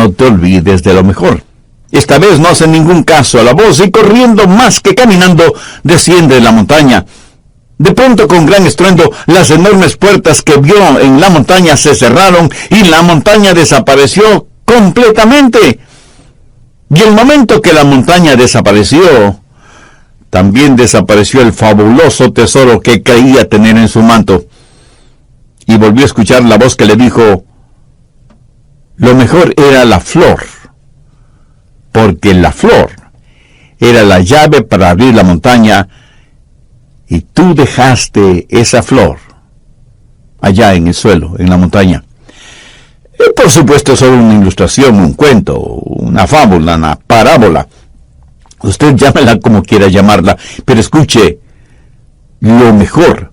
no te olvides de lo mejor. Esta vez no hace ningún caso a la voz y corriendo más que caminando, desciende de la montaña. De pronto, con gran estruendo, las enormes puertas que vio en la montaña se cerraron y la montaña desapareció completamente. Y el momento que la montaña desapareció, también desapareció el fabuloso tesoro que creía tener en su manto. Y volvió a escuchar la voz que le dijo: lo mejor era la flor, porque la flor era la llave para abrir la montaña, y tú dejaste esa flor allá en el suelo, en la montaña. Por supuesto, es solo una ilustración, un cuento, una fábula, una parábola. Usted llámela como quiera llamarla, pero escuche, lo mejor,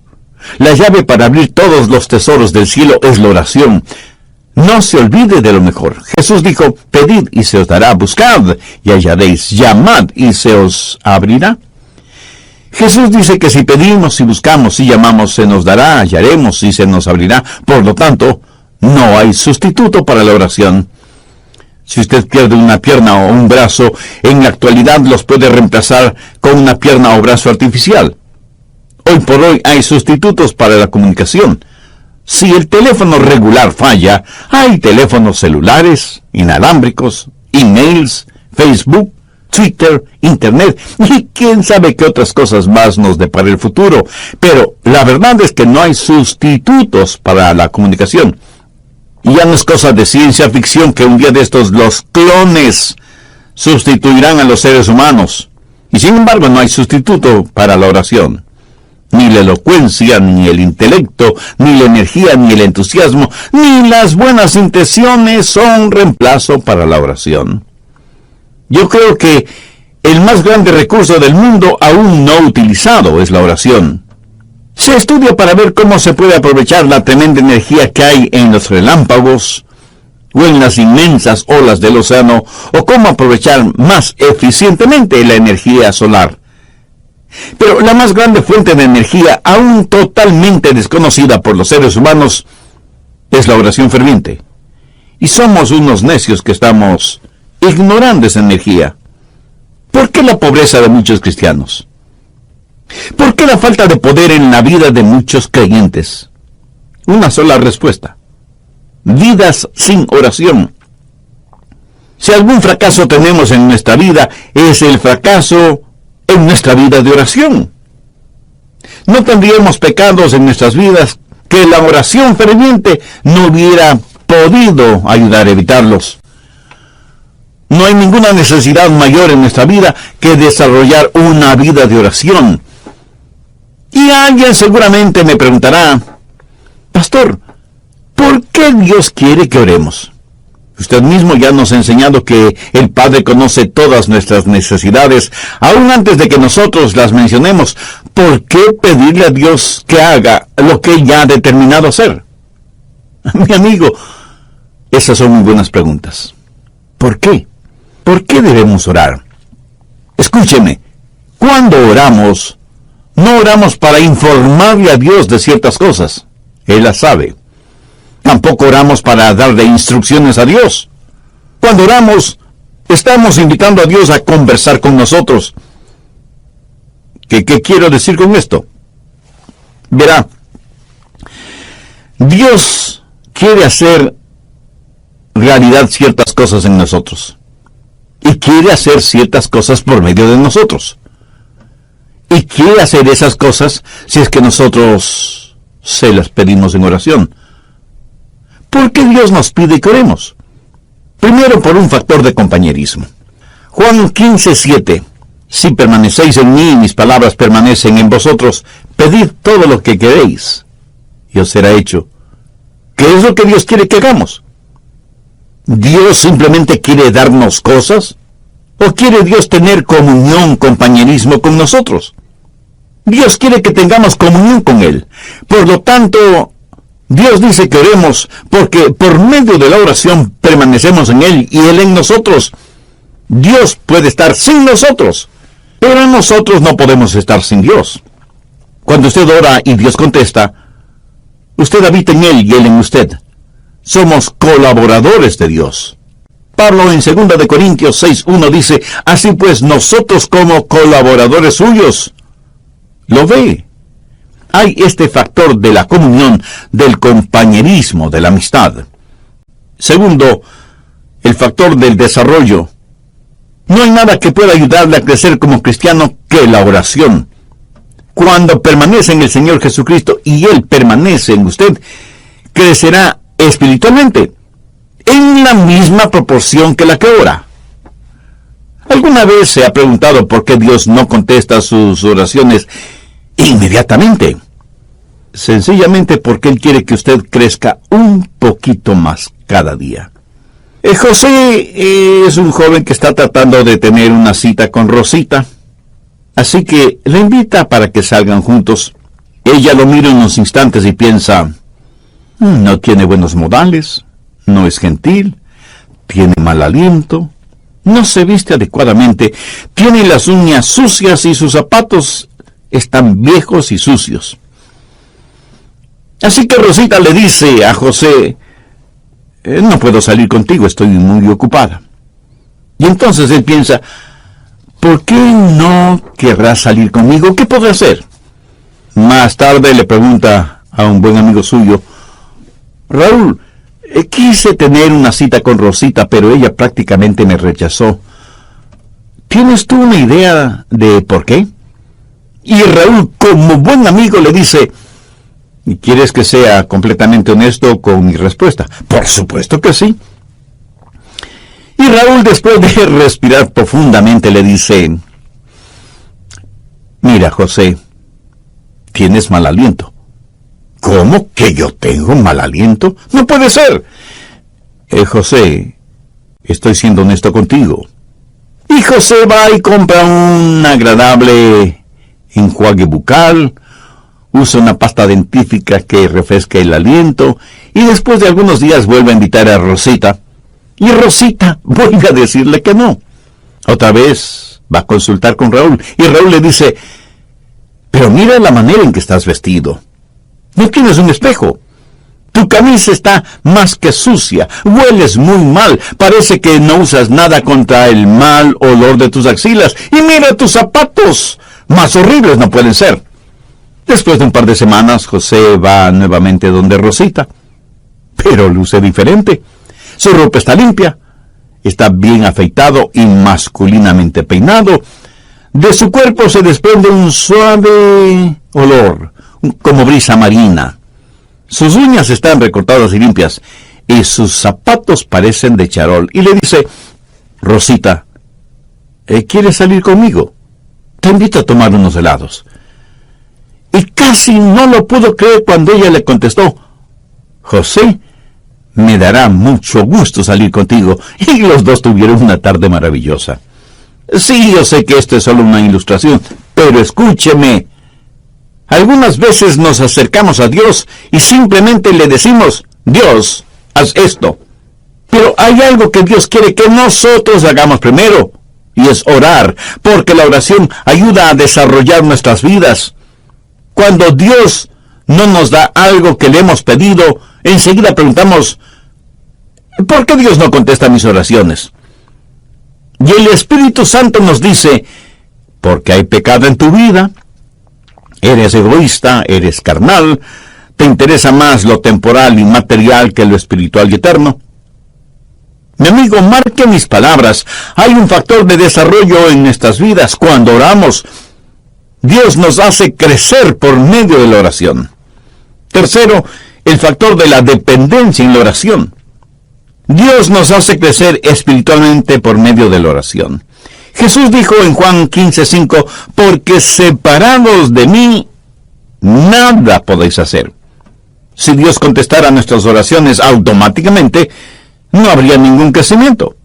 la llave para abrir todos los tesoros del cielo es la oración. No se olvide de lo mejor. Jesús dijo: pedid y se os dará, buscad y hallaréis, llamad y se os abrirá. Jesús dice que si pedimos y buscamos y llamamos, se nos dará, hallaremos y se nos abrirá. Por lo tanto, no hay sustituto para la oración. Si usted pierde una pierna o un brazo, en la actualidad los puede reemplazar con una pierna o brazo artificial. Hoy por hoy hay sustitutos para la comunicación. Si el teléfono regular falla, hay teléfonos celulares, inalámbricos, emails, Facebook, Twitter, Internet y quién sabe qué otras cosas más nos depara el futuro. Pero la verdad es que no hay sustitutos para la comunicación. Y ya no es cosa de ciencia ficción que un día de estos los clones sustituirán a los seres humanos. Y sin embargo no hay sustituto para la oración. Ni la elocuencia, ni el intelecto, ni la energía, ni el entusiasmo, ni las buenas intenciones son reemplazo para la oración. Yo creo que el más grande recurso del mundo aún no utilizado es la oración. Se estudia para ver cómo se puede aprovechar la tremenda energía que hay en los relámpagos o en las inmensas olas del océano, o cómo aprovechar más eficientemente la energía solar. Pero la más grande fuente de energía, aún totalmente desconocida por los seres humanos, es la oración ferviente. Y somos unos necios que estamos ignorando esa energía. ¿Por qué la pobreza de muchos cristianos? ¿Por qué la falta de poder en la vida de muchos creyentes? Una sola respuesta: vidas sin oración. Si algún fracaso tenemos en nuestra vida, es el fracaso en nuestra vida de oración. No tendríamos pecados en nuestras vidas que la oración ferviente no hubiera podido ayudar a evitarlos. No hay ninguna necesidad mayor en nuestra vida que desarrollar una vida de oración. Y alguien seguramente me preguntará: pastor, ¿por qué Dios quiere que oremos? Usted mismo ya nos ha enseñado que el Padre conoce todas nuestras necesidades, aún antes de que nosotros las mencionemos. ¿Por qué pedirle a Dios que haga lo que ya ha determinado hacer? Mi amigo, esas son muy buenas preguntas. ¿Por qué? ¿Por qué debemos orar? Escúcheme, cuando oramos, no oramos para informarle a Dios de ciertas cosas. Él las sabe. Tampoco oramos para darle instrucciones a Dios. Cuando oramos, estamos invitando a Dios a conversar con nosotros. ¿Qué quiero decir con esto? Verá, Dios quiere hacer realidad ciertas cosas en nosotros. Y quiere hacer ciertas cosas por medio de nosotros. Y quiere hacer esas cosas si es que nosotros se las pedimos en oración. ¿Por qué Dios nos pide que oremos? Primero, por un factor de compañerismo. Juan 15:7. Si permanecéis en mí y mis palabras permanecen en vosotros, pedid todo lo que queréis y os será hecho. ¿Qué es lo que Dios quiere que hagamos? ¿Dios simplemente quiere darnos cosas? ¿O quiere Dios tener comunión, compañerismo con nosotros? Dios quiere que tengamos comunión con Él. Por lo tanto, Dios dice que oremos porque por medio de la oración permanecemos en Él y Él en nosotros. Dios puede estar sin nosotros, pero nosotros no podemos estar sin Dios. Cuando usted ora y Dios contesta, usted habita en Él y Él en usted. Somos colaboradores de Dios. Pablo en 2 de Corintios 6:1 dice, así pues nosotros como colaboradores suyos, ¿lo ve? Hay este factor de la comunión, del compañerismo, de la amistad. Segundo, el factor del desarrollo. No hay nada que pueda ayudarle a crecer como cristiano que la oración. Cuando permanece en el Señor Jesucristo y Él permanece en usted, crecerá espiritualmente en la misma proporción que la que ora. ¿Alguna vez se ha preguntado por qué Dios no contesta sus oraciones inmediatamente? Sencillamente porque Él quiere que usted crezca un poquito más cada día. José es un joven que está tratando de tener una cita con Rosita, así que le invita para que salgan juntos. Ella lo mira unos instantes y piensa, no tiene buenos modales, no es gentil, tiene mal aliento, no se viste adecuadamente, tiene las uñas sucias y sus zapatos están viejos y sucios. Así que Rosita le dice a José, no puedo salir contigo, estoy muy ocupada. Y entonces él piensa, ¿por qué no querrás salir conmigo? ¿Qué puedo hacer? Más tarde le pregunta a un buen amigo suyo, Raúl, quise tener una cita con Rosita, pero ella prácticamente me rechazó. ¿Tienes tú una idea de por qué? Y Raúl, como buen amigo, le dice, ¿y quieres que sea completamente honesto con mi respuesta? Por supuesto que sí. Y Raúl, después de respirar profundamente, le dice, mira, José, tienes mal aliento. ¿Cómo que yo tengo mal aliento? No puede ser. José, estoy siendo honesto contigo. Y José va y compra un agradable enjuague bucal, usa una pasta dentífrica que refresca el aliento, y después de algunos días vuelve a invitar a Rosita, y Rosita vuelve a decirle que no. Otra vez va a consultar con Raúl, y Raúl le dice, pero mira la manera en que estás vestido. No tienes un espejo. Tu camisa está más que sucia, hueles muy mal, parece que no usas nada contra el mal olor de tus axilas, y mira tus zapatos, más horribles no pueden ser. Después de un par de semanas, José va nuevamente donde Rosita, pero luce diferente. Su ropa está limpia, está bien afeitado y masculinamente peinado. De su cuerpo se desprende un suave olor, como brisa marina. Sus uñas están recortadas y limpias, y sus zapatos parecen de charol. Y le dice, Rosita, ¿quieres salir conmigo? Te invito a tomar unos helados. Y casi no lo pudo creer cuando ella le contestó, José, me dará mucho gusto salir contigo. Y los dos tuvieron una tarde maravillosa. Sí, yo sé que esto es solo una ilustración, pero escúcheme. Algunas veces nos acercamos a Dios y simplemente le decimos, Dios, haz esto. Pero hay algo que Dios quiere que nosotros hagamos primero, y es orar, porque la oración ayuda a desarrollar nuestras vidas. Cuando Dios no nos da algo que le hemos pedido, enseguida preguntamos, ¿por qué Dios no contesta mis oraciones? Y el Espíritu Santo nos dice, porque hay pecado en tu vida, eres egoísta, eres carnal, te interesa más lo temporal y material que lo espiritual y eterno. Mi amigo, marque mis palabras, hay un factor de desarrollo en nuestras vidas. Cuando oramos, Dios nos hace crecer por medio de la oración. Tercero, el factor de la dependencia en la oración. Dios nos hace crecer espiritualmente por medio de la oración. Jesús dijo en Juan 15:5, porque separados de mí, nada podéis hacer. Si Dios contestara nuestras oraciones automáticamente, no habría ningún crecimiento.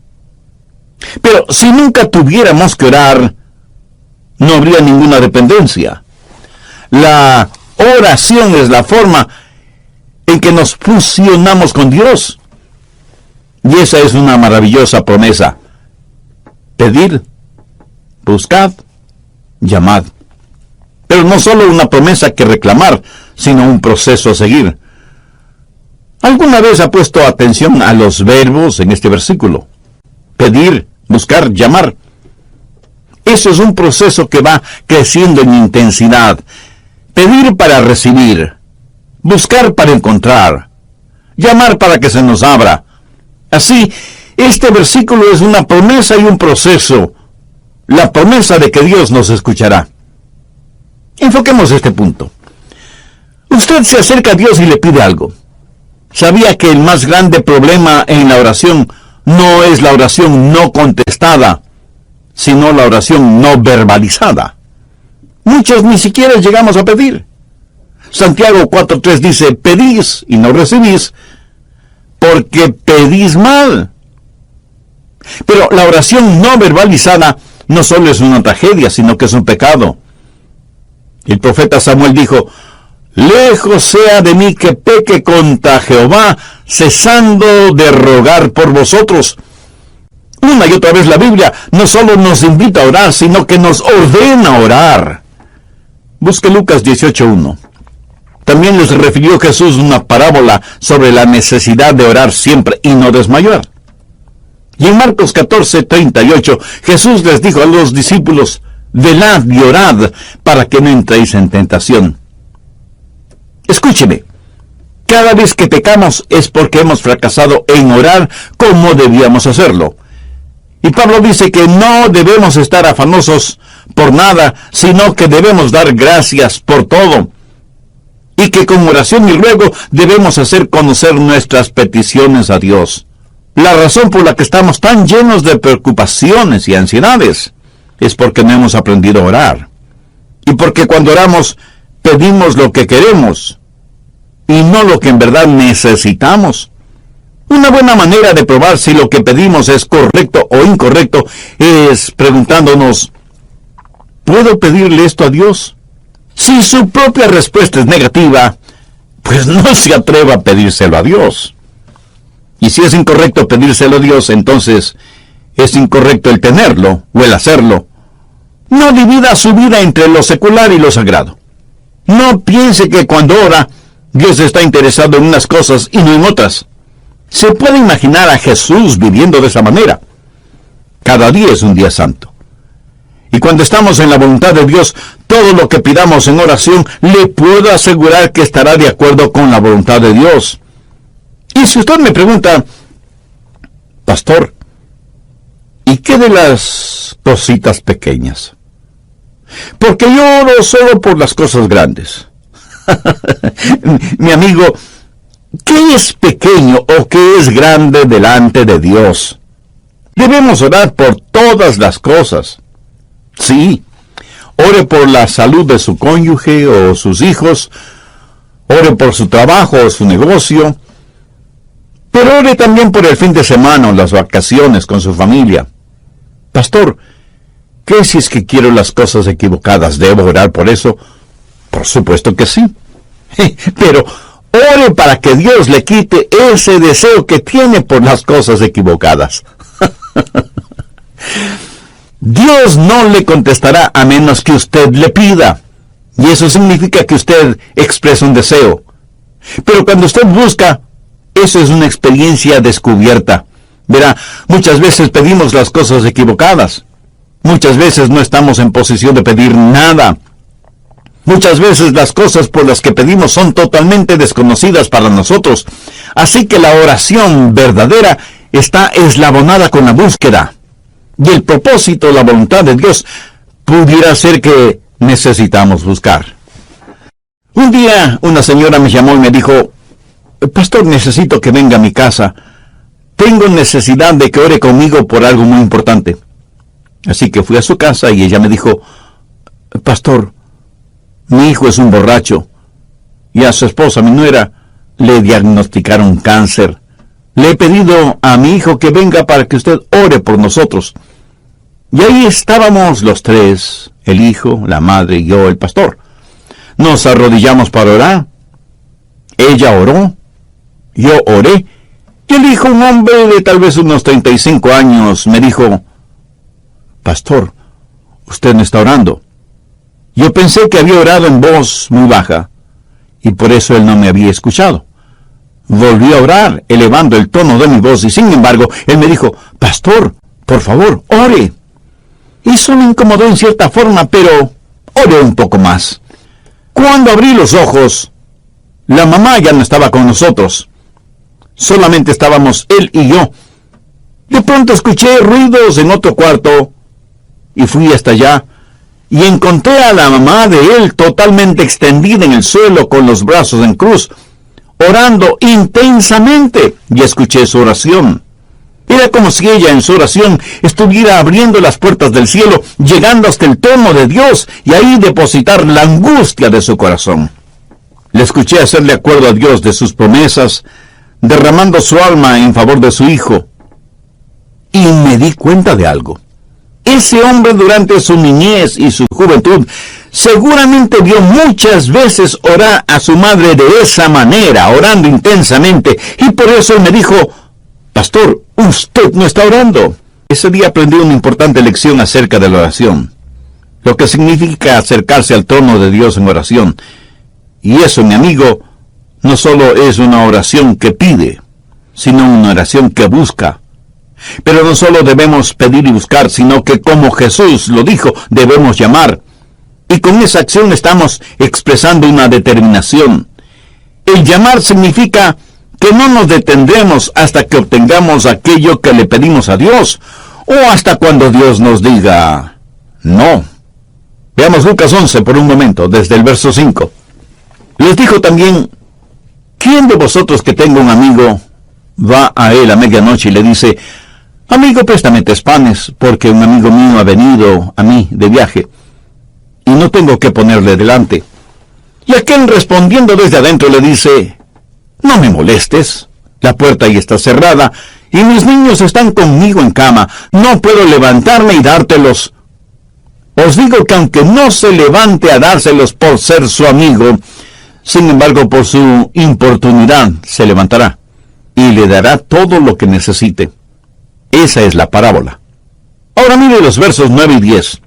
Pero si nunca tuviéramos que orar, no habría ninguna dependencia. La oración es la forma en que nos fusionamos con Dios. Y esa es una maravillosa promesa. Pedir, buscad, llamad. Pero no solo una promesa que reclamar, sino un proceso a seguir. ¿Alguna vez ha puesto atención a los verbos en este versículo? pedir, buscar, llamar. Eso es un proceso que va creciendo en intensidad. Pedir para recibir, buscar para encontrar, llamar para que se nos abra. Así, este versículo es una promesa y un proceso. La promesa de que Dios nos escuchará. Enfoquemos este punto. Usted se acerca a Dios y le pide algo. ¿Sabía que el más grande problema en la oración no es la oración no contestada, sino la oración no verbalizada? Muchos ni siquiera llegamos a pedir. Santiago 4:3 dice, pedís y no recibís, porque pedís mal. Pero la oración no verbalizada no solo es una tragedia, sino que es un pecado. El profeta Samuel dijo, lejos sea de mí que peque contra Jehová, cesando de rogar por vosotros. Una y otra vez la Biblia no solo nos invita a orar, sino que nos ordena orar. Busque Lucas 18:1. También les refirió Jesús una parábola sobre la necesidad de orar siempre y no desmayar. Y en Marcos 14:38, Jesús les dijo a los discípulos, velad y orad para que no entréis en tentación. Escúcheme, cada vez que pecamos es porque hemos fracasado en orar como debíamos hacerlo. Y Pablo dice que no debemos estar afanosos por nada, sino que debemos dar gracias por todo. Y que con oración y ruego debemos hacer conocer nuestras peticiones a Dios. La razón por la que estamos tan llenos de preocupaciones y ansiedades es porque no hemos aprendido a orar. Y porque cuando oramos pedimos lo que queremos y no lo que en verdad necesitamos. Una buena manera de probar si lo que pedimos es correcto o incorrecto es preguntándonos, ¿puedo pedirle esto a Dios? Si su propia respuesta es negativa, pues no se atreva a pedírselo a Dios. Y si es incorrecto pedírselo a Dios, entonces es incorrecto el tenerlo o el hacerlo. No divida su vida entre lo secular y lo sagrado. No piense que cuando ora, Dios está interesado en unas cosas y no en otras. Se puede imaginar a Jesús viviendo de esa manera. Cada día es un día santo. Y cuando estamos en la voluntad de Dios, todo lo que pidamos en oración, le puedo asegurar que estará de acuerdo con la voluntad de Dios. Y si usted me pregunta, pastor, ¿y qué de las cositas pequeñas? Porque yo oro solo por las cosas grandes. Mi amigo, ¿qué es pequeño o qué es grande delante de Dios? Debemos orar por todas las cosas. Sí, ore por la salud de su cónyuge o sus hijos, ore por su trabajo o su negocio, pero ore también por el fin de semana o las vacaciones con su familia. Pastor, ¿qué si es que quiero las cosas equivocadas? ¿Debo orar por eso? Por supuesto que sí. Pero ore para que Dios le quite ese deseo que tiene por las cosas equivocadas. Dios no le contestará a menos que usted le pida. Y eso significa que usted expresa un deseo. Pero cuando usted busca, eso es una experiencia descubierta. Verá, muchas veces pedimos las cosas equivocadas. Muchas veces no estamos en posición de pedir nada. Muchas veces las cosas por las que pedimos son totalmente desconocidas para nosotros. Así que la oración verdadera está eslabonada con la búsqueda. Y el propósito, la voluntad de Dios, pudiera ser que necesitamos buscar. Un día una señora me llamó y me dijo, pastor, necesito que venga a mi casa. Tengo necesidad de que ore conmigo por algo muy importante. Así que fui a su casa y ella me dijo, pastor, mi hijo es un borracho y a su esposa, mi nuera, le diagnosticaron cáncer. Le he pedido a mi hijo que venga para que usted ore por nosotros. Y ahí estábamos los tres, el hijo, la madre y yo, el pastor. Nos arrodillamos para orar. Ella oró, yo oré, y el hijo, un hombre de tal vez unos 35 años, me dijo, pastor, usted no está orando. Yo pensé que había orado en voz muy baja, y por eso él no me había escuchado. Volví a orar, elevando el tono de mi voz, y sin embargo, él me dijo, pastor, Por favor, ore. Eso me incomodó en cierta forma, pero oré un poco más. Cuando abrí los ojos, la mamá ya no estaba con nosotros. Solamente estábamos él y yo. De pronto escuché ruidos en otro cuarto y fui hasta allá y encontré a la mamá de él totalmente extendida en el suelo con los brazos en cruz, orando intensamente, y escuché su oración. Era como si ella en su oración estuviera abriendo las puertas del cielo, llegando hasta el trono de Dios y ahí depositar la angustia de su corazón. Le escuché hacerle acuerdo a Dios de sus promesas, derramando su alma en favor de su hijo. Y me di cuenta de algo. Ese hombre durante su niñez y su juventud seguramente vio muchas veces orar a su madre de esa manera, orando intensamente, y por eso él me dijo: pastor, usted no está orando. Ese día aprendí una importante lección acerca de la oración, lo que significa acercarse al trono de Dios en oración. Y eso, mi amigo, no solo es una oración que pide, sino una oración que busca. Pero no solo debemos pedir y buscar, sino que, como Jesús lo dijo, debemos llamar. Y con esa acción estamos expresando una determinación. El llamar significa que no nos detendremos hasta que obtengamos aquello que le pedimos a Dios, o hasta cuando Dios nos diga no. Veamos Lucas 11 por un momento, desde el verso 5. Les dijo también: ¿quién de vosotros que tenga un amigo va a él a medianoche y le dice: amigo, préstame 3 panes, porque un amigo mío ha venido a mí de viaje, y no tengo que ponerle delante? Y aquel, respondiendo desde adentro, le dice: no me molestes, la puerta ya está cerrada, y mis niños están conmigo en cama, no puedo levantarme y dártelos. Os digo que aunque no se levante a dárselos por ser su amigo, sin embargo por su importunidad se levantará, y le dará todo lo que necesite. Esa es la parábola. Ahora mire los versos 9 y 10.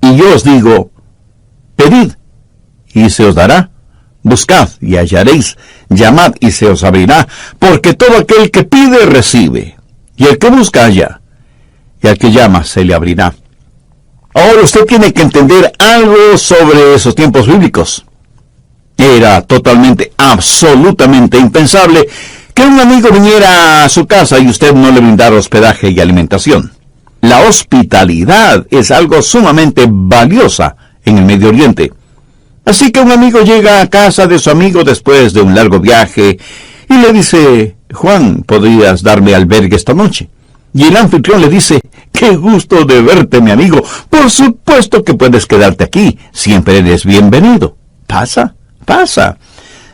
Y yo os digo: pedid, y se os dará; buscad, y hallaréis; llamad, y se os abrirá. Porque todo aquel que pide, recibe; y el que busca, halla; y al que llama, se le abrirá. Ahora usted tiene que entender algo sobre esos tiempos bíblicos. Era totalmente, absolutamente impensable que un amigo viniera a su casa y usted no le brindara hospedaje y alimentación. La hospitalidad es algo sumamente valiosa en el Medio Oriente. Así que un amigo llega a casa de su amigo después de un largo viaje y le dice: Juan, ¿podrías darme albergue esta noche? Y el anfitrión le dice: qué gusto de verte, mi amigo. Por supuesto que puedes quedarte aquí. Siempre eres bienvenido. Pasa, pasa.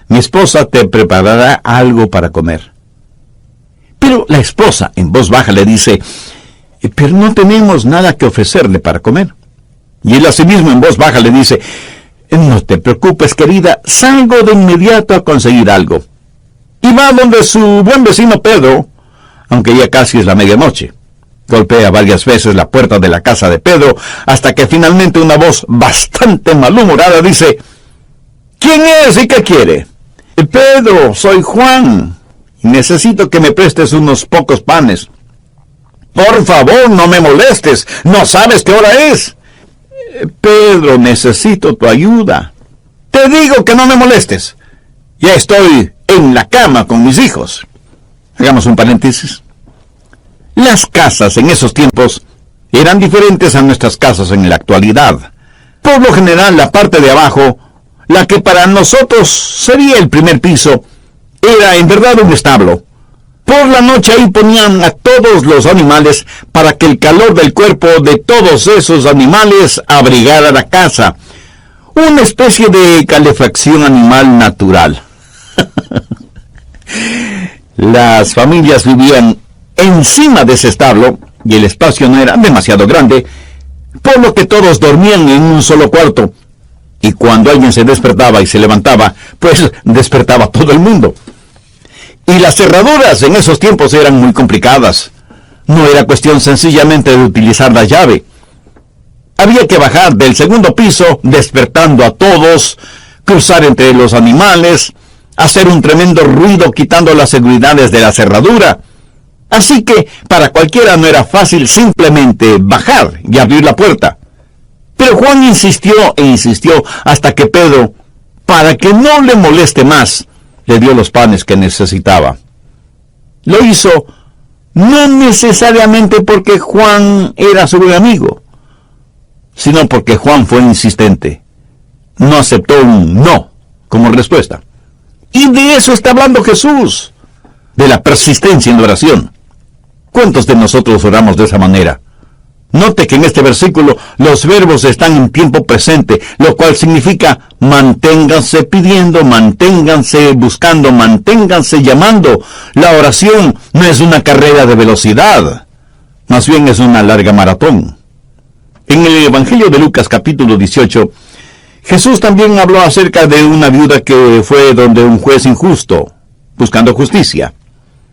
Mi esposa te preparará algo para comer. Pero la esposa, en voz baja, le dice: pero no tenemos nada que ofrecerle para comer. Y él asimismo en voz baja le dice: no te preocupes, querida, salgo de inmediato a conseguir algo. Y va donde su buen vecino Pedro, aunque ya casi es la medianoche. Golpea varias veces la puerta de la casa de Pedro, hasta que finalmente una voz bastante malhumorada dice: ¿quién es y qué quiere? Pedro, soy Juan, y necesito que me prestes unos pocos panes. Por favor, no me molestes, ¿no sabes qué hora es? Pedro, necesito tu ayuda. Te digo que no me molestes. Ya estoy en la cama con mis hijos. Hagamos un paréntesis. Las casas en esos tiempos eran diferentes a nuestras casas en la actualidad. Por lo general, la parte de abajo, la que para nosotros sería el primer piso, era en verdad un establo. Por la noche ahí ponían a todos los animales para que el calor del cuerpo de todos esos animales abrigara la casa. Una especie de calefacción animal natural. Las familias vivían encima de ese establo y el espacio no era demasiado grande, por lo que todos dormían en un solo cuarto. Y cuando alguien se despertaba y se levantaba, pues despertaba todo el mundo. Y las cerraduras en esos tiempos eran muy complicadas. No era cuestión sencillamente de utilizar la llave. Había que bajar del segundo piso, despertando a todos, cruzar entre los animales, hacer un tremendo ruido quitando las seguridades de la cerradura. Así que para cualquiera no era fácil simplemente bajar y abrir la puerta. Pero Juan insistió e insistió hasta que Pedro, para que no le moleste más, le dio los panes que necesitaba. Lo hizo no necesariamente porque Juan era su buen amigo, sino porque Juan fue insistente. No aceptó un no como respuesta. Y de eso está hablando Jesús, de la persistencia en la oración. ¿Cuántos de nosotros oramos de esa manera? Note que en este versículo los verbos están en tiempo presente, lo cual significa manténganse pidiendo, manténganse buscando, manténganse llamando. La oración no es una carrera de velocidad, más bien es una larga maratón. En el Evangelio de Lucas capítulo 18, Jesús también habló acerca de una viuda que fue donde un juez injusto, buscando justicia.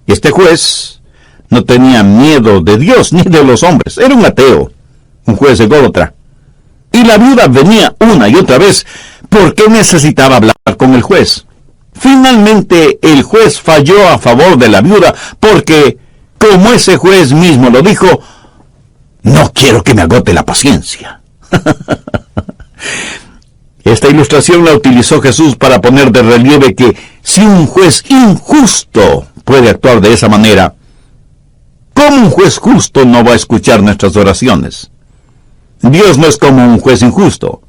Y este juez no tenía miedo de Dios ni de los hombres. Era un ateo, un juez ególatra. Y la viuda venía una y otra vez porque necesitaba hablar con el juez. Finalmente el juez falló a favor de la viuda porque, como ese juez mismo lo dijo, no quiero que me agote la paciencia. Esta ilustración la utilizó Jesús para poner de relieve que si un juez injusto puede actuar de esa manera, ¿cómo un juez justo no va a escuchar nuestras oraciones? Dios no es como un juez injusto.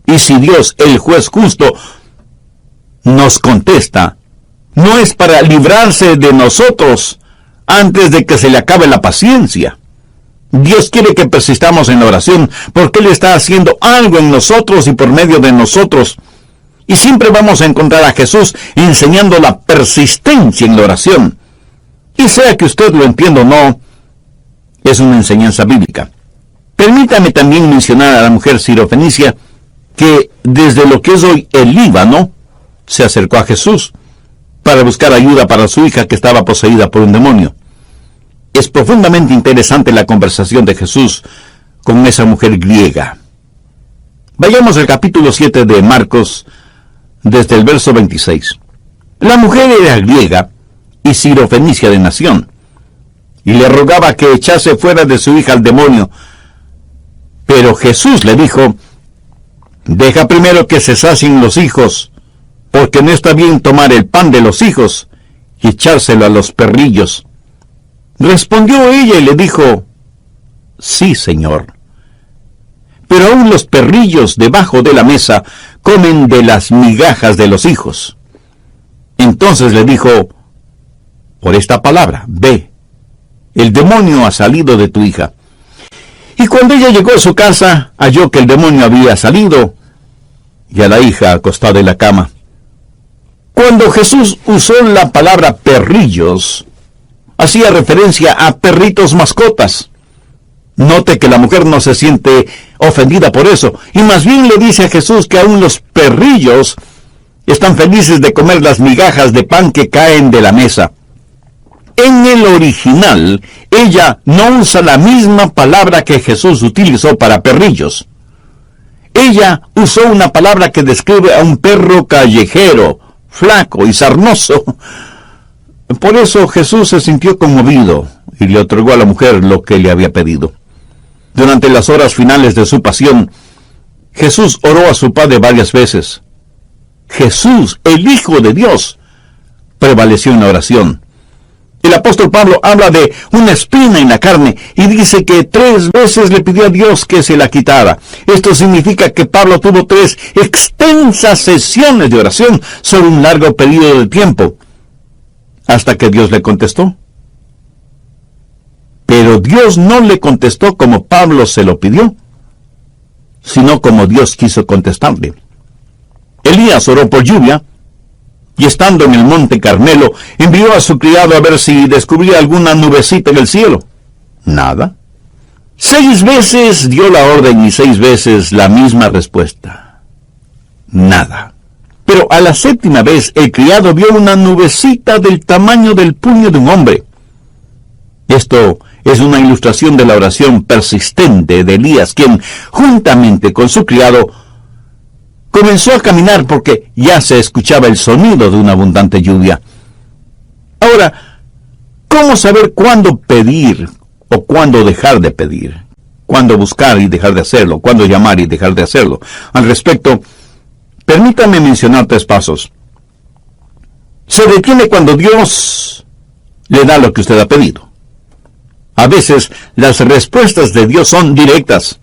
Y si Dios, el juez justo, nos contesta, no es para librarse de nosotros antes de que se le acabe la paciencia. Dios quiere que persistamos en la oración porque Él está haciendo algo en nosotros y por medio de nosotros. Y siempre vamos a encontrar a Jesús enseñando la persistencia en la oración. Y sea que usted lo entienda o no, es una enseñanza bíblica. Permítame también mencionar a la mujer sirofenicia que desde lo que es hoy el Líbano se acercó a Jesús para buscar ayuda para su hija que estaba poseída por un demonio. Es profundamente interesante la conversación de Jesús con esa mujer griega. Vayamos al capítulo 7 de Marcos, desde el verso 26. La mujer era griega y sirofenicia de nación, y le rogaba que echase fuera de su hija al demonio. Pero Jesús le dijo, deja primero que se sacien los hijos, porque no está bien tomar el pan de los hijos y echárselo a los perrillos. Respondió ella y le dijo, sí, Señor, pero aún los perrillos debajo de la mesa comen de las migajas de los hijos. Entonces le dijo, por esta palabra, ve, el demonio ha salido de tu hija. Y cuando ella llegó a su casa, halló que el demonio había salido, y a la hija acostada en la cama. Cuando Jesús usó la palabra perrillos, hacía referencia a perritos mascotas. Note que la mujer no se siente ofendida por eso, y más bien le dice a Jesús que aún los perrillos están felices de comer las migajas de pan que caen de la mesa. En el original, ella no usa la misma palabra que Jesús utilizó para perrillos. Ella usó una palabra que describe a un perro callejero, flaco y sarnoso. Por eso Jesús se sintió conmovido y le otorgó a la mujer lo que le había pedido. Durante las horas finales de su pasión, Jesús oró a su Padre varias veces. Jesús, el Hijo de Dios, prevaleció en la oración. El apóstol Pablo habla de una espina en la carne y dice que 3 veces le pidió a Dios que se la quitara. Esto significa que Pablo tuvo 3 extensas sesiones de oración sobre un largo periodo de tiempo, hasta que Dios le contestó. Pero Dios no le contestó como Pablo se lo pidió, sino como Dios quiso contestarle. Elías oró por lluvia, y estando en el monte Carmelo, envió a su criado a ver si descubría alguna nubecita en el cielo. Nada. 6 veces dio la orden y 6 veces la misma respuesta. Nada. Pero a la 7ª vez el criado vio una nubecita del tamaño del puño de un hombre. Esto es una ilustración de la oración persistente de Elías, quien, juntamente con su criado, comenzó a caminar porque ya se escuchaba el sonido de una abundante lluvia. Ahora, ¿Cómo saber cuándo pedir o cuándo dejar de pedir? ¿Cuándo buscar y dejar de hacerlo? ¿Cuándo llamar y dejar de hacerlo? Al respecto, permítame mencionar 3 pasos. Se detiene cuando Dios le da lo que usted ha pedido. A veces las respuestas de Dios son directas.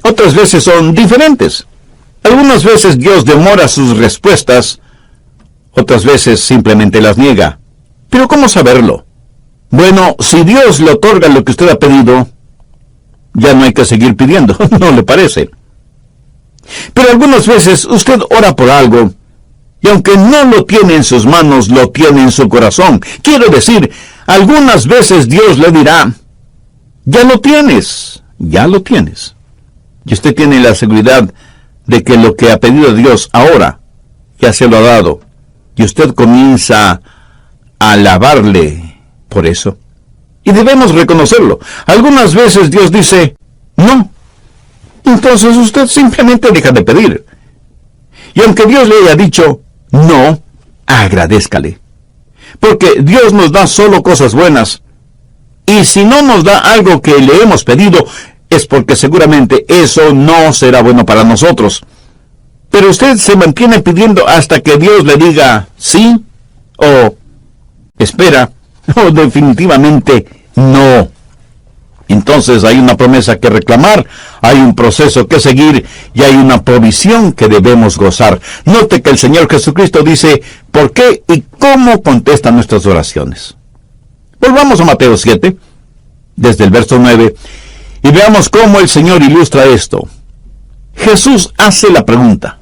Otras veces son diferentes. Algunas veces Dios demora sus respuestas. Otras veces simplemente las niega. ¿Pero cómo saberlo? Bueno, si Dios le otorga lo que usted ha pedido, ya no hay que seguir pidiendo, ¿no le parece? Pero algunas veces usted ora por algo, y aunque no lo tiene en sus manos, lo tiene en su corazón. Quiero decir, algunas veces Dios le dirá, ya lo tienes. Y usted tiene la seguridad de que lo que ha pedido Dios ahora, ya se lo ha dado. Y usted comienza a alabarle por eso. Y debemos reconocerlo. Algunas veces Dios dice, no. Entonces usted simplemente deja de pedir. Y aunque Dios le haya dicho, no, agradézcale. Porque Dios nos da solo cosas buenas. Y si no nos da algo que le hemos pedido, es porque seguramente eso no será bueno para nosotros. Pero usted se mantiene pidiendo hasta que Dios le diga sí, o espera, o definitivamente no. Entonces hay una promesa que reclamar, hay un proceso que seguir y hay una provisión que debemos gozar. Note que el Señor Jesucristo dice por qué y cómo contesta nuestras oraciones. Volvamos a Mateo 7, desde el verso 9, y veamos cómo el Señor ilustra esto. Jesús hace la pregunta,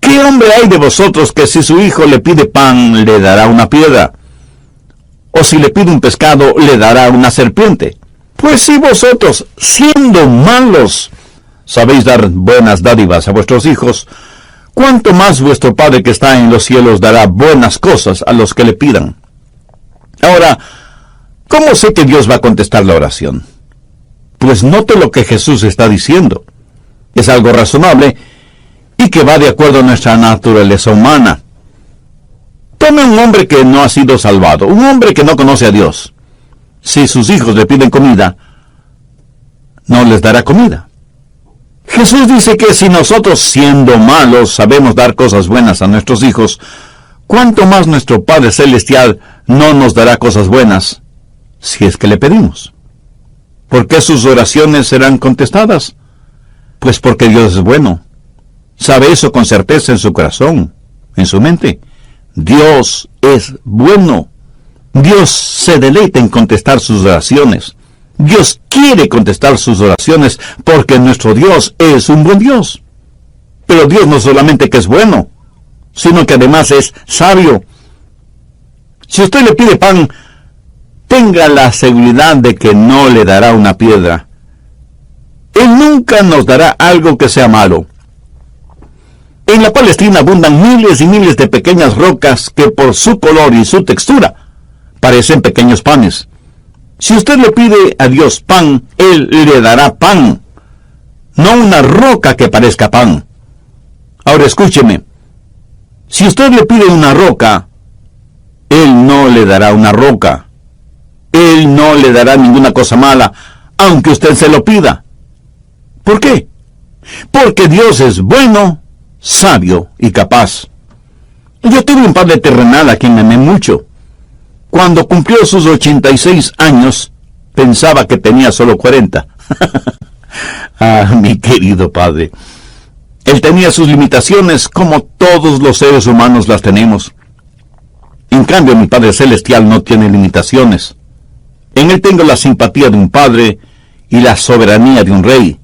¿qué hombre hay de vosotros que si su hijo le pide pan, le dará una piedra? ¿O si le pide un pescado, le dará una serpiente? Pues si vosotros, siendo malos, sabéis dar buenas dádivas a vuestros hijos, ¿cuánto más vuestro Padre que está en los cielos dará buenas cosas a los que le pidan? Ahora, ¿cómo sé que Dios va a contestar la oración? Pues note lo que Jesús está diciendo. Es algo razonable y que va de acuerdo a nuestra naturaleza humana. Tome un hombre que no ha sido salvado, un hombre que no conoce a Dios. Si sus hijos le piden comida, no les dará comida. Jesús dice que si nosotros, siendo malos, sabemos dar cosas buenas a nuestros hijos, ¿cuánto más nuestro Padre Celestial no nos dará cosas buenas si es que le pedimos? ¿Por qué sus oraciones serán contestadas? Pues porque Dios es bueno. Sabe eso con certeza en su corazón, en su mente. Dios es bueno. Dios se deleita en contestar sus oraciones. Dios quiere contestar sus oraciones porque nuestro Dios es un buen Dios. Pero Dios no solamente que es bueno, sino que además es sabio. Si usted le pide pan, tenga la seguridad de que no le dará una piedra. Él nunca nos dará algo que sea malo. En la Palestina abundan miles y miles de pequeñas rocas que por su color y su textura parecen pequeños panes. Si usted le pide a Dios pan, Él le dará pan, no una roca que parezca pan. Ahora escúcheme, si usted le pide una roca, Él no le dará una roca. Él no le dará ninguna cosa mala, aunque usted se lo pida. ¿Por qué? Porque Dios es bueno, sabio y capaz. Yo tuve un padre terrenal a quien amé mucho. Cuando cumplió sus 86 años, pensaba que tenía solo 40. Ah, mi querido padre. Él tenía sus limitaciones como todos los seres humanos las tenemos. En cambio, mi Padre Celestial no tiene limitaciones. En Él tengo la simpatía de un padre y la soberanía de un rey.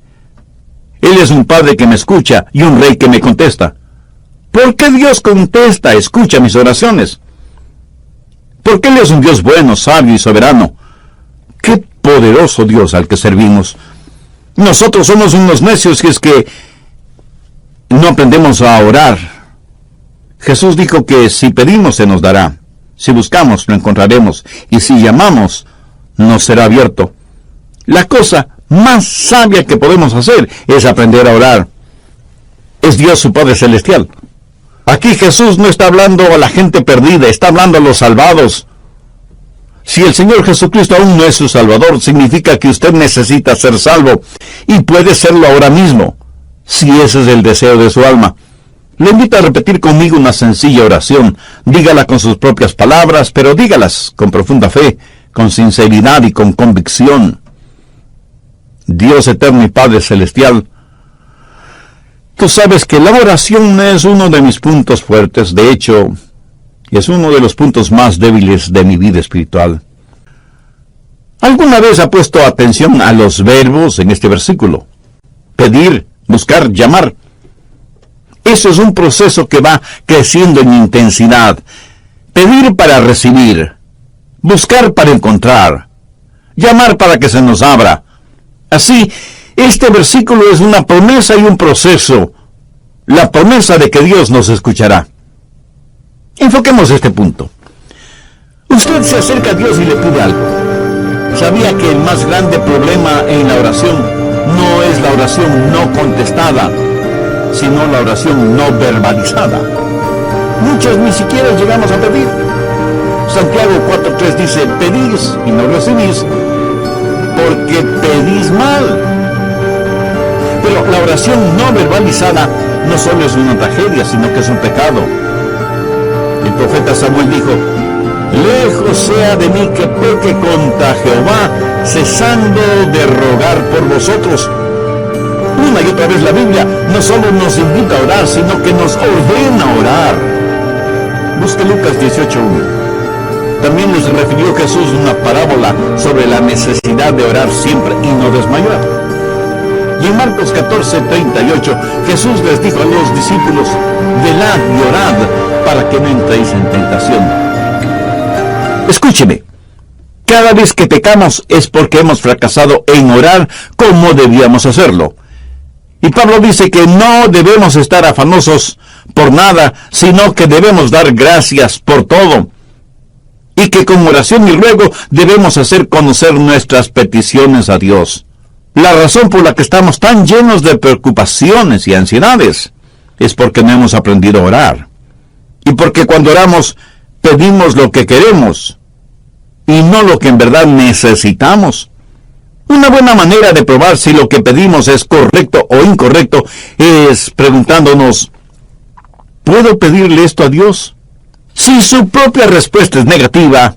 Él es un padre que me escucha y un rey que me contesta. ¿Por qué Dios contesta, escucha mis oraciones? Porque Él es un Dios bueno, sabio y soberano. ¡Qué poderoso Dios al que servimos! Nosotros somos unos necios si es que no aprendemos a orar. Jesús dijo que si pedimos se nos dará, si buscamos lo encontraremos, y si llamamos nos será abierto. La cosa más sabia que podemos hacer es aprender a orar. Es Dios su Padre Celestial. Aquí Jesús no está hablando a la gente perdida, está hablando a los salvados. Si el Señor Jesucristo aún no es su Salvador, significa que usted necesita ser salvo, y puede serlo ahora mismo, si ese es el deseo de su alma. Le invito a repetir conmigo una sencilla oración. Dígala con sus propias palabras, pero dígalas con profunda fe, con sinceridad y con convicción. Dios eterno y Padre celestial, tú sabes que la oración es uno de mis puntos fuertes. De hecho, es uno de los puntos más débiles de mi vida espiritual. ¿Alguna vez ha puesto atención a los verbos en este versículo? Pedir, buscar, llamar. Eso es un proceso que va creciendo en intensidad. Pedir para recibir, buscar para encontrar, llamar para que se nos abra. Así, este versículo es una promesa y un proceso. La promesa de que Dios nos escuchará. Enfoquemos este punto. Usted se acerca a Dios y le pide algo. ¿Sabía que el más grande problema en la oración no es la oración no contestada, sino la oración no verbalizada? Muchos ni siquiera llegamos a pedir. Santiago 4:3 dice, pedís y no recibís, porque pedís mal. Pero la oración no verbalizada no solo es una tragedia, sino que es un pecado. El profeta Samuel dijo, lejos sea de mí que peque contra Jehová, cesando de rogar por vosotros. Una y otra vez la Biblia no solo nos invita a orar, sino que nos ordena orar. Busque Lucas 18:1. También les refirió Jesús una parábola sobre la necesidad de orar siempre y no desmayar. Y en Marcos 14:38, Jesús les dijo a los discípulos, velad y orad para que no entréis en tentación. Escúcheme, cada vez que pecamos es porque hemos fracasado en orar como debíamos hacerlo. Y Pablo dice que no debemos estar afanosos por nada, sino que debemos dar gracias por todo. Y que con oración y ruego debemos hacer conocer nuestras peticiones a Dios. La razón por la que estamos tan llenos de preocupaciones y ansiedades es porque no hemos aprendido a orar. Y porque cuando oramos pedimos lo que queremos y no lo que en verdad necesitamos. Una buena manera de probar si lo que pedimos es correcto o incorrecto es preguntándonos, ¿puedo pedirle esto a Dios? Si su propia respuesta es negativa,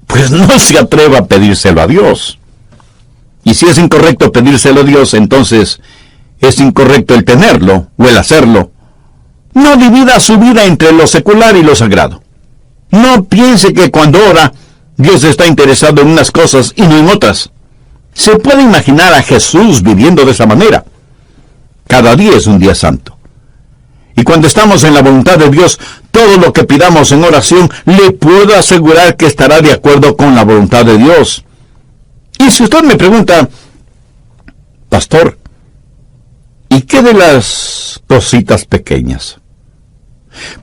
pues no se atreva a pedírselo a Dios. Y si es incorrecto pedírselo a Dios, entonces es incorrecto el tenerlo o el hacerlo. No divida su vida entre lo secular y lo sagrado. No piense que cuando ora, Dios está interesado en unas cosas y no en otras. Se puede imaginar a Jesús viviendo de esa manera. Cada día es un día santo. Y cuando estamos en la voluntad de Dios, todo lo que pidamos en oración, le puedo asegurar que estará de acuerdo con la voluntad de Dios. Y si usted me pregunta, pastor, ¿y qué de las cositas pequeñas?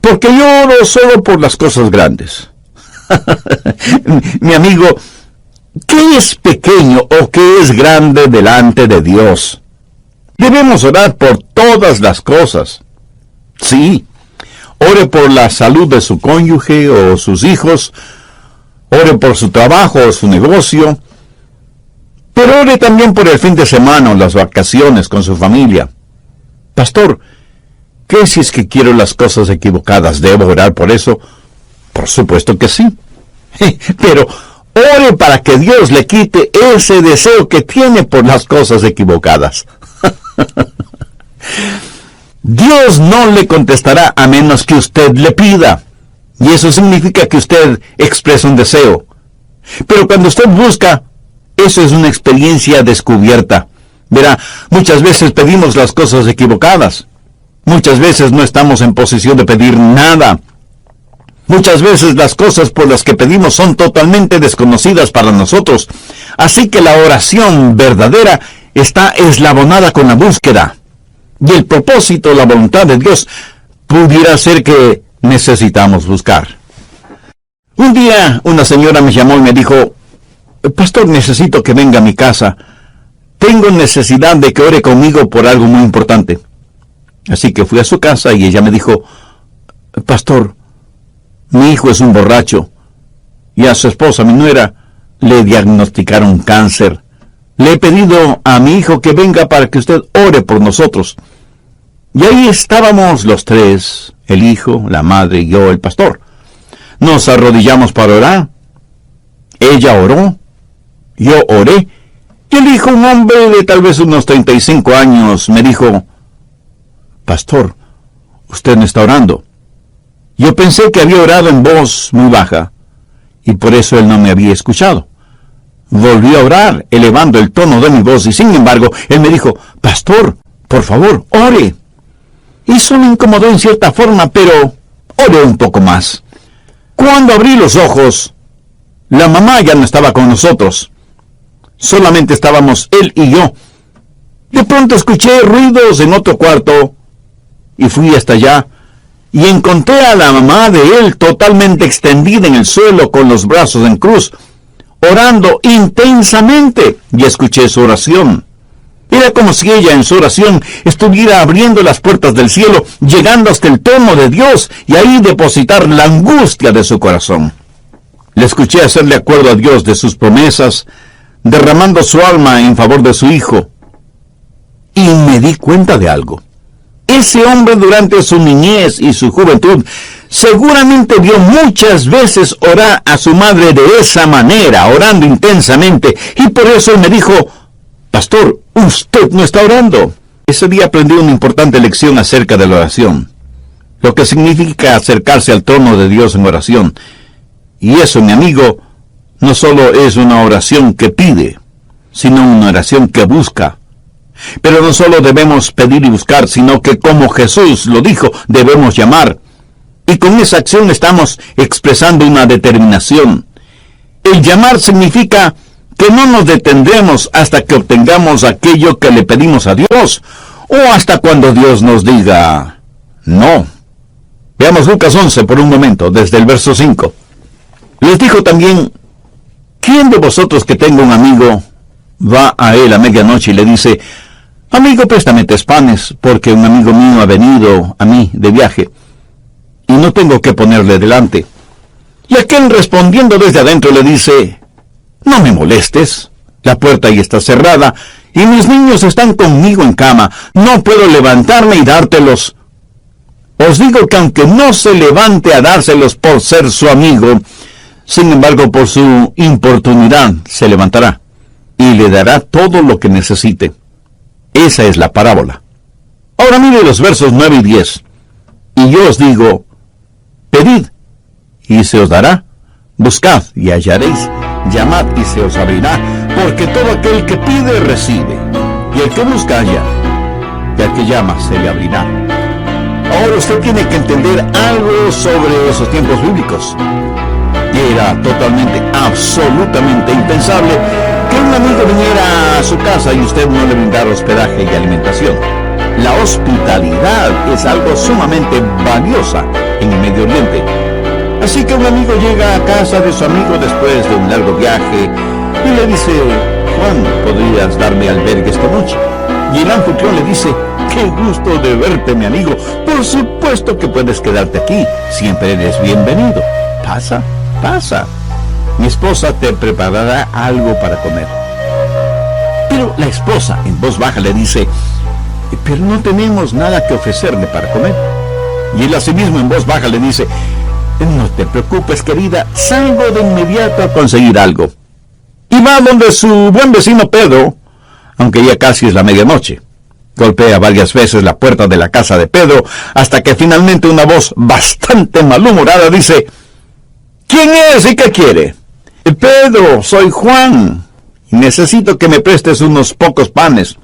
Porque yo oro solo por las cosas grandes. Mi amigo, ¿qué es pequeño o qué es grande delante de Dios? Debemos orar por todas las cosas. Sí, ore por la salud de su cónyuge o sus hijos, ore por su trabajo o su negocio, pero ore también por el fin de semana o las vacaciones con su familia. Pastor, ¿qué si es que quiero las cosas equivocadas? ¿Debo orar por eso? Por supuesto que sí. Pero ore para que Dios le quite ese deseo que tiene por las cosas equivocadas. Dios no le contestará a menos que usted le pida. Y eso significa que usted expresa un deseo. Pero cuando usted busca, eso es una experiencia descubierta. Verá, muchas veces pedimos las cosas equivocadas. Muchas veces no estamos en posición de pedir nada. Muchas veces las cosas por las que pedimos son totalmente desconocidas para nosotros. Así que la oración verdadera está eslabonada con la búsqueda. Y el propósito, la voluntad de Dios, pudiera ser que necesitamos buscar. Un día una señora me llamó y me dijo, pastor, necesito que venga a mi casa. Tengo necesidad de que ore conmigo por algo muy importante. Así que fui a su casa y ella me dijo, pastor, mi hijo es un borracho, y a su esposa, mi nuera, le diagnosticaron cáncer. Le he pedido a mi hijo que venga para que usted ore por nosotros. Y ahí estábamos los tres, el hijo, la madre y yo, el pastor. Nos arrodillamos para orar. Ella oró, yo oré, y el hijo, un hombre de tal vez unos 35 años, me dijo: Pastor, usted no está orando. Yo pensé que había orado en voz muy baja, y por eso él no me había escuchado. Volví a orar, elevando el tono de mi voz, y sin embargo, él me dijo: Pastor, por favor, ore. Eso me incomodó en cierta forma, pero oré un poco más. Cuando abrí los ojos, la mamá ya no estaba con nosotros. Solamente estábamos él y yo. De pronto escuché ruidos en otro cuarto, y fui hasta allá, y encontré a la mamá de él totalmente extendida en el suelo con los brazos en cruz, orando intensamente, y escuché su oración. Era como si ella en su oración estuviera abriendo las puertas del cielo, llegando hasta el trono de Dios, y ahí depositar la angustia de su corazón. Le escuché hacerle acuerdo a Dios de sus promesas, derramando su alma en favor de su hijo. Y me di cuenta de algo. Ese hombre durante su niñez y su juventud seguramente vio muchas veces orar a su madre de esa manera, orando intensamente, y por eso él me dijo: Pastor, usted no está orando. Ese día aprendí una importante lección acerca de la oración, lo que significa acercarse al trono de Dios en oración. Y eso, mi amigo, no solo es una oración que pide, sino una oración que busca. Pero no solo debemos pedir y buscar, sino que, como Jesús lo dijo, debemos llamar. Y con esa acción estamos expresando una determinación. El llamar significa que no nos detendremos hasta que obtengamos aquello que le pedimos a Dios, o hasta cuando Dios nos diga no. Veamos Lucas 11 por un momento, desde el verso 5. Les dijo también: ¿quién de vosotros que tenga un amigo va a él a medianoche y le dice: amigo, préstame 3 panes, porque un amigo mío ha venido a mí de viaje, y no tengo que ponerle delante? Y aquel, respondiendo desde adentro, le dice: no me molestes, la puerta ya está cerrada, y mis niños están conmigo en cama, no puedo levantarme y dártelos. Os digo que aunque no se levante a dárselos por ser su amigo, sin embargo, por su importunidad se levantará y le dará todo lo que necesite. Esa es la parábola. Ahora mire los versos 9 y 10. Y yo os digo: pedid, y se os dará; buscad, y hallaréis; llamad, y se os abrirá. Porque todo aquel que pide, recibe; y el que busca, halla; y al que llama, se le abrirá. Ahora usted tiene que entender algo sobre esos tiempos bíblicos. Era totalmente, absolutamente impensable que un amigo viniera a su casa y usted no le brindara hospedaje y alimentación. La hospitalidad es algo sumamente valiosa en el Medio Oriente. Así que un amigo llega a casa de su amigo después de un largo viaje y le dice: Juan, ¿podrías darme albergue esta noche? Y el anfitrión le dice: qué gusto de verte, mi amigo. Por supuesto que puedes quedarte aquí, siempre eres bienvenido. Pasa. Mi esposa te preparará algo para comer. Pero la esposa, en voz baja, le dice: pero no tenemos nada que ofrecerle para comer. Y él asimismo en voz baja le dice: no te preocupes, querida, salgo de inmediato a conseguir algo. Y va donde su buen vecino Pedro, aunque ya casi es la medianoche. Golpea varias veces la puerta de la casa de Pedro, hasta que finalmente una voz bastante malhumorada dice: ¿quién es y qué quiere? Pedro, soy Juan, y necesito que me prestes unos pocos panes.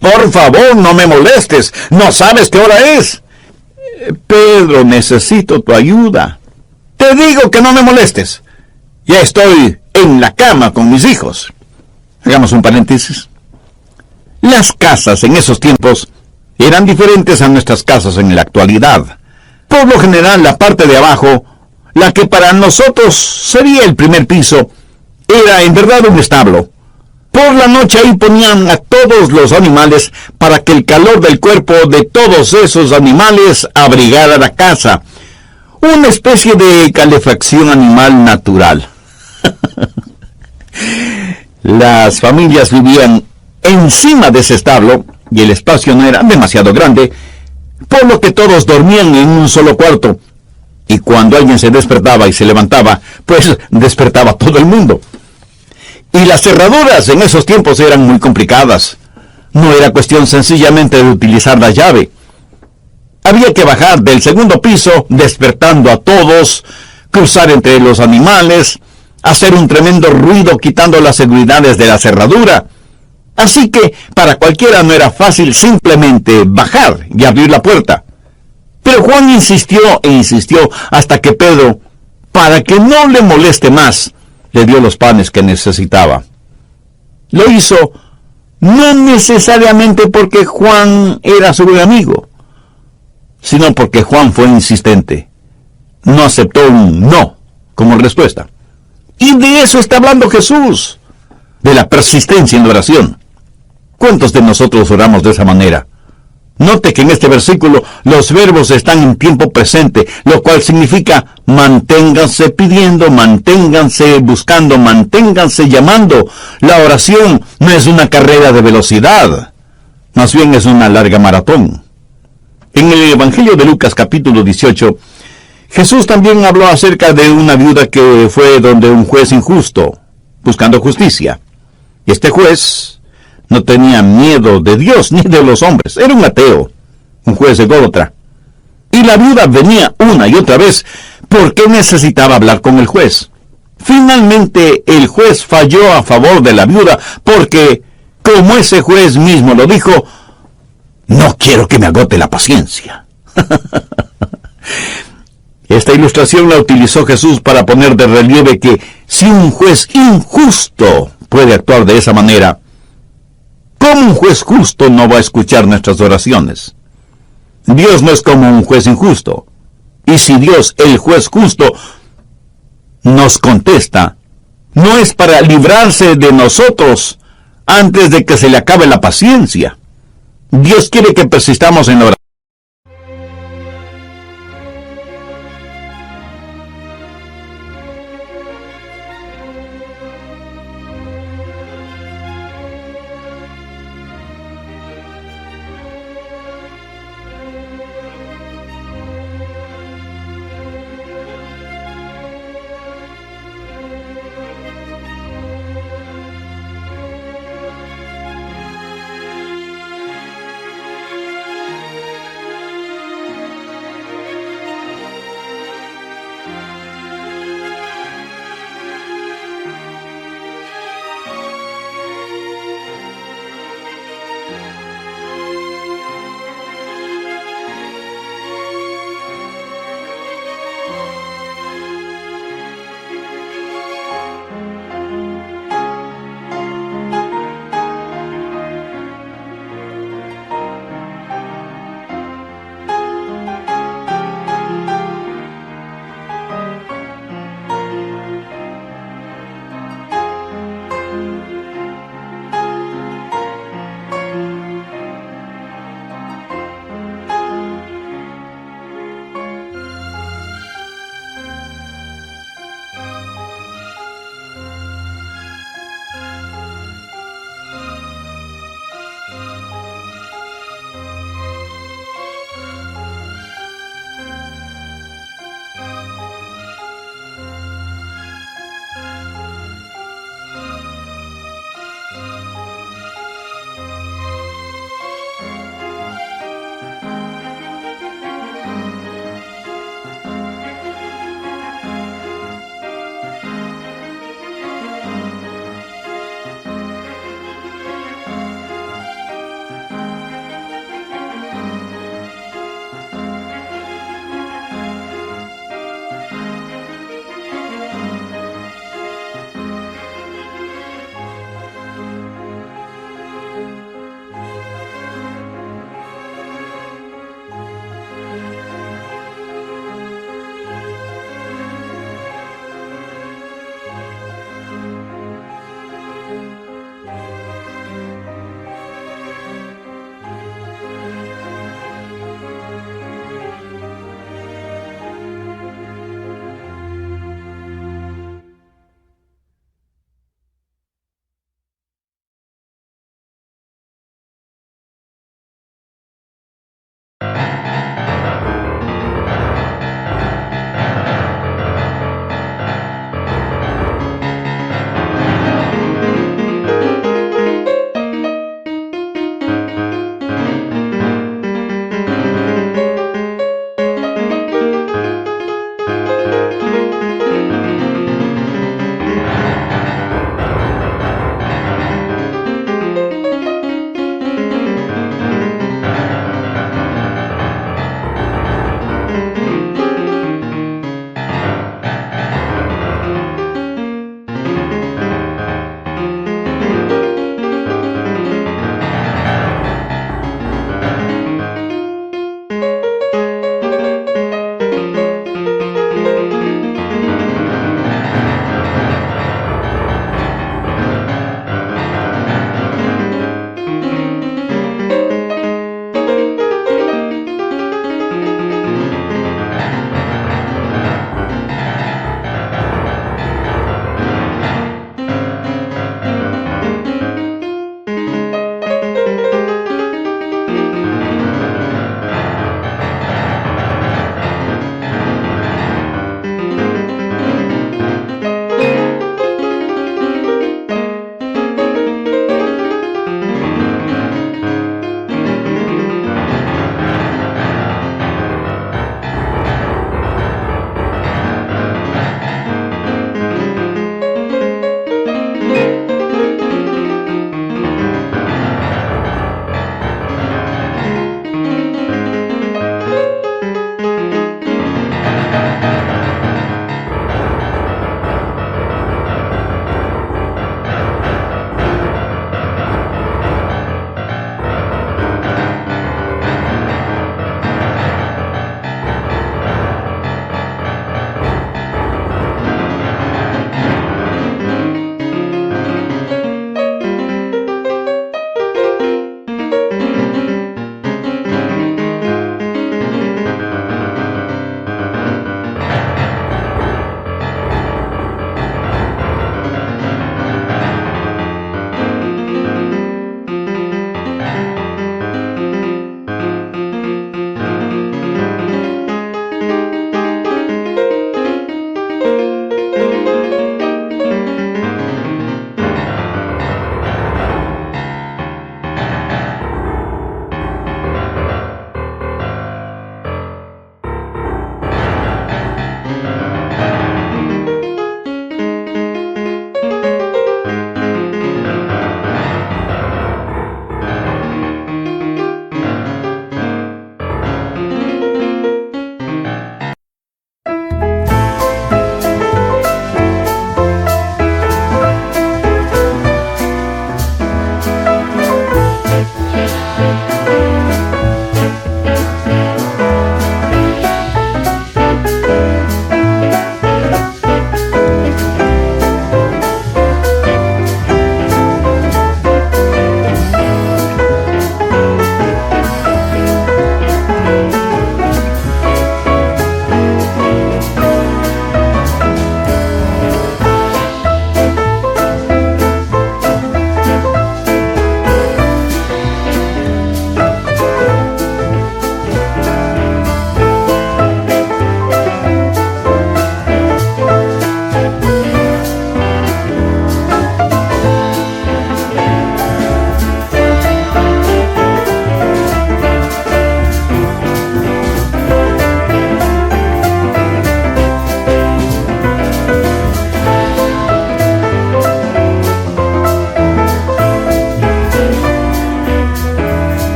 Por favor, no me molestes, ¿no sabes qué hora es? Pedro, necesito tu ayuda. Te digo que no me molestes. Ya estoy en la cama con mis hijos. Hagamos un paréntesis. Las casas en esos tiempos eran diferentes a nuestras casas en la actualidad. Por lo general, la parte de abajo, la que para nosotros sería el primer piso, era en verdad un establo. Por la noche ahí ponían a todos los animales para que el calor del cuerpo de todos esos animales abrigara la casa. Una especie de calefacción animal natural. Las familias vivían encima de ese establo y el espacio no era demasiado grande, por lo que todos dormían en un solo cuarto. Y cuando alguien se despertaba y se levantaba, pues despertaba todo el mundo. Y las cerraduras en esos tiempos eran muy complicadas. No era cuestión sencillamente de utilizar la llave. Había que bajar del segundo piso, despertando a todos, cruzar entre los animales, hacer un tremendo ruido quitando las seguridades de la cerradura. Así que para cualquiera no era fácil simplemente bajar y abrir la puerta. Pero Juan insistió e insistió hasta que Pedro, para que no le moleste más, le dio los panes que necesitaba. Lo hizo no necesariamente porque Juan era su buen amigo, sino porque Juan fue insistente. No aceptó un no como respuesta. Y de eso está hablando Jesús, de la persistencia en la oración. ¿Cuántos de nosotros oramos de esa manera? Note que en este versículo los verbos están en tiempo presente, lo cual significa manténganse pidiendo, manténganse buscando, manténganse llamando. La oración no es una carrera de velocidad, más bien es una larga maratón. En el Evangelio de Lucas capítulo 18, Jesús también habló acerca de una viuda que fue donde un juez injusto, buscando justicia. Y este juez no tenía miedo de Dios ni de los hombres. Era un ateo, un juez ególatra. Y la viuda venía una y otra vez porque necesitaba hablar con el juez. Finalmente el juez falló a favor de la viuda porque, como ese juez mismo lo dijo, no quiero que me agote la paciencia. Esta ilustración la utilizó Jesús para poner de relieve que si un juez injusto puede actuar de esa manera, ¿cómo un juez justo no va a escuchar nuestras oraciones? Dios no es como un juez injusto. Y si Dios, el juez justo, nos contesta, no es para librarse de nosotros antes de que se le acabe la paciencia. Dios quiere que persistamos en la oración.